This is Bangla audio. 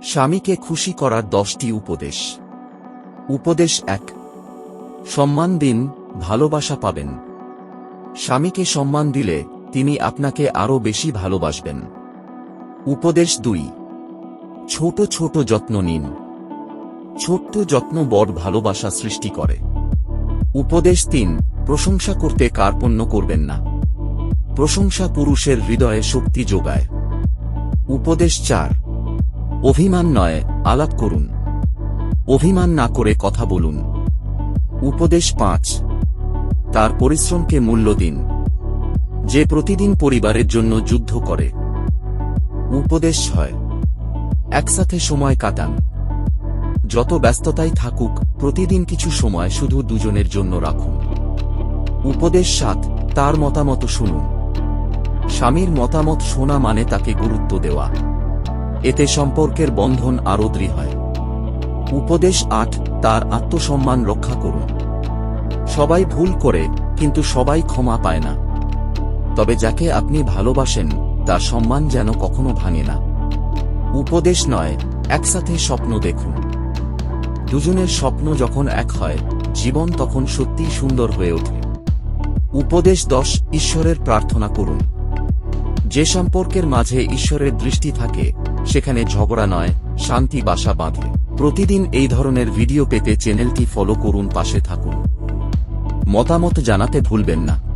স্বামীকে খুশি করার 10টি উপদেশ। উপদেশ 1। সম্মান দিন, ভালোবাসা পাবেন। স্বামীকে সম্মান দিলে তিনি আপনাকে আরও বেশি ভালোবাসবেন। উপদেশ 2। ছোট ছোট যত্ন নিন। ছোট্ট যত্ন বড় ভালোবাসা সৃষ্টি করে। উপদেশ 3। প্রশংসা করতে কার্পণ্য করবেন না। প্রশংসা পুরুষের হৃদয়ে শক্তি যোগায়। উপদেশ 4। অভিমান নয়, আলাপ করুন। অভিমান না করে কথা বলুন। উপদেশ 5। তার পরিশ্রমকে মূল্য দিন, যে প্রতিদিন পরিবারের জন্য যুদ্ধ করে। উপদেশ 6। একসাথে সময় কাটান। যত ব্যস্ততাই থাকুক, প্রতিদিন কিছু সময় শুধু দুজনের জন্য রাখুন। উপদেশ 7। তার মতামত শুনুন। স্বামীর মতামত শোনা মানে তাকে গুরুত্ব দেওয়া। এতে সম্পর্কের বন্ধন আরও দৃঢ় হয়। উপদেশ 8। তার আত্মসম্মান রক্ষা করুন। সবাই ভুল করে, কিন্তু সবাই ক্ষমা পায় না। তবে যাকে আপনি ভালোবাসেন তার সম্মান যেন কখনো ভাঙে না। উপদেশ 9। একসাথে স্বপ্ন দেখুন। দুজনের স্বপ্ন যখন এক হয়, জীবন তখন সত্যিই সুন্দর হয়ে ওঠে। উপদেশ 10। ঈশ্বরের প্রার্থনা করুন। যে সম্পর্কের মাঝে ঈশ্বরের দৃষ্টি থাকে, সেখানে ঝগড়া নয়, শান্তি বাসা বাঁধে। প্রতিদিন এই ধরনের ভিডিও পেতে চ্যানেলটি ফলো করুন, পাশে থাকুন। মতামত জানাতে ভুলবেন না।